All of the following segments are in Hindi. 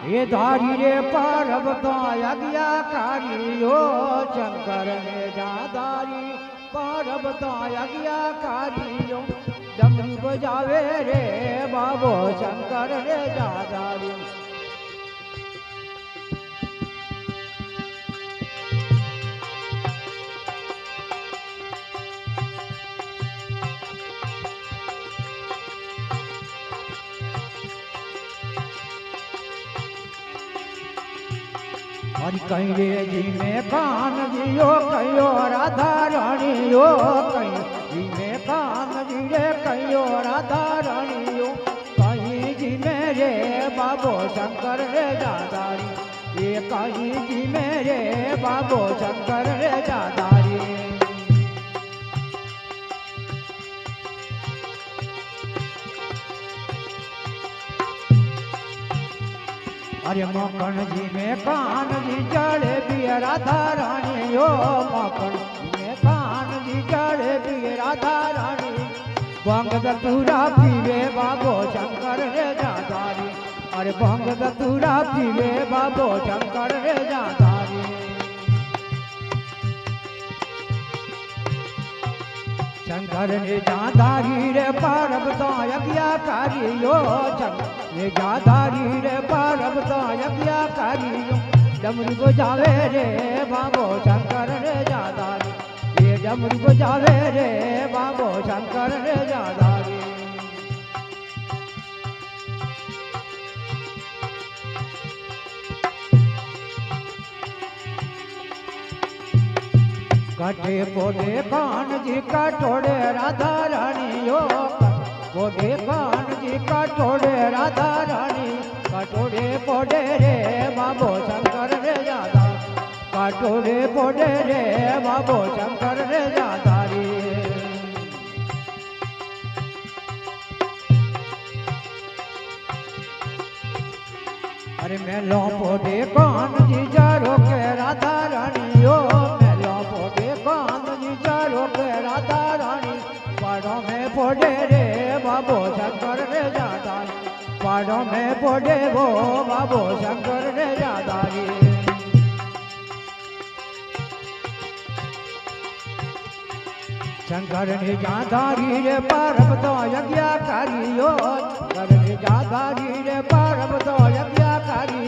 ये धारी रे पार्वता यज्ञाकारियो शंकर ने जाधारी पार्वता यज्ञाकारियो डमरू बजावे रे बाबो शंकर रे जाधारी और कहीं रे जी में कान जियो कहो राधा रानियो कहीं जी में कान जी रे कहो राधा रानियो कहीं जी में रे बाबो शंकर रे जादारी ये कहीं जी में रे बाबो शंकर रे जादारी अरे मखन जी में कान जी जड़े भी राधा रानी यो मखन जी में कान जी जड़े भी राधा रानी भंग दतूरा पीवे बाबो शंकर रे जादारी अरे भंग दतूरा पीवे बाबो शंकर रे जादारी शंकर ने जाधारी रे पार्वता यज्ञाकारी यो शंकर ने जाधारी रे पार्वता यज्ञाकारी यो डमरू बजावे रे बाबो शंकर रे जाधारी ये डमरू बजावे रे बाबो शंकर रे जाधारी कटे पोडे कान जी कटोड़े राधा रानी यो पोडे कान जी कटोड़े राधा रानी कटोड़े पोडे रे बाबो शंकर रे जादा कटोड़े पोडे रे बाबो शंकर रे जादारी अरे मेलो पोडे कान जी जारो के राधा रानी यो राधा रानी पाड़ों में पोडे रे बाबो शंकर रे जादारी पाड़ों में पोडे वो बाबो शंकर रे जादारी शंकर ने जाधारी रे पार्वतो यज्ञाकारी यो शंकर ने जाधारी रे पार्वतो यज्ञाकारी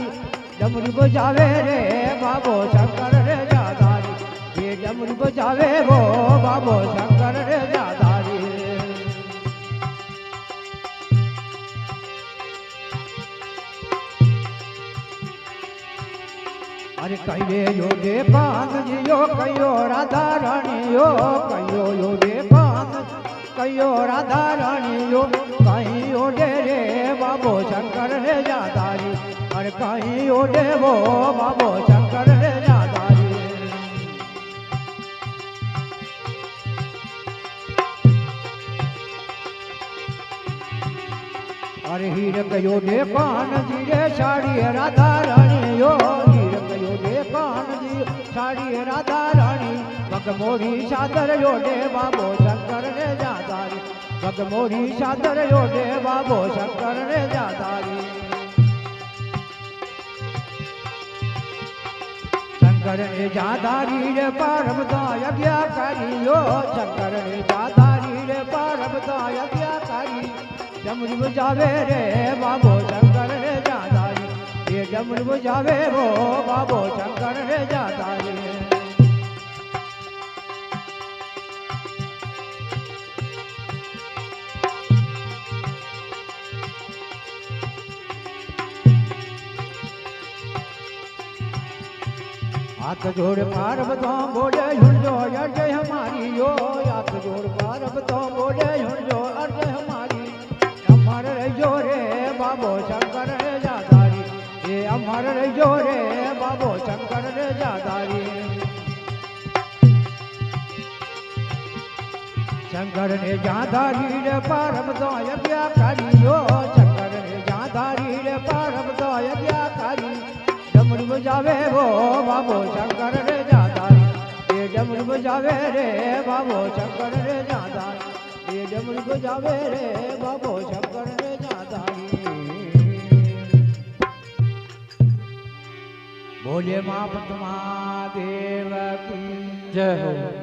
डमरू बजावे रे बाबो शंकर रे जाधारी ये डमरू बजावे वो बाबो शंकर रे जाधारी अरे कहिए यो दे पान जी यो कहो राधा रानी यो कहो यो दे पान कहो राधा रानी यो कहीं ओडे रे बाबो शंकर रे जाधारी अरे कहीं ओडे वो बाबो शंकर रे जाधारी अरे हीर कहो दे पान जी रे साड़ी राधा रानी यो हीर कहो दे पान जी साड़ी राधा रानी बगमोरी चादर योडे बाबो शंकर रे जादारी बगमोरी चादर योडे बाबो शंकर रे जादारी शंकर ने जाधारी रे पार्वता यज्ञाकारी यो शंकर ने जाधारी रे पार्वता यज्ञाकारी डमरू बजावे रे बाबो शंकर रे जाधारी ये डमरू बजावे वो बाबो शंकर रे जाधारी हाथ जोड़ पार्वतों बोले झुंझो अर्जय हमारी यो हाथ जोड़ पार्वतों बोले झुंझो अर्जय हमारी अमर रजो रे बाबो शंकर रे जाधारी ये अमर रजो रे बाबो शंकर रे जाधारी शंकर ने जाधारी रे पार्वतों यज्ञाकारी यो शंकर ने जाधारी रे पार्वतों यज्ञाकारी डमरू बजावे वो बाबो शंकर रे जाधारी ये डमरू बजावे रे बाबो शंकर रे जाधारी ये डमरू बजावे रे बाबो शंकर रे जाधारी બોલે મા પદ્મા દેવ કી જય હો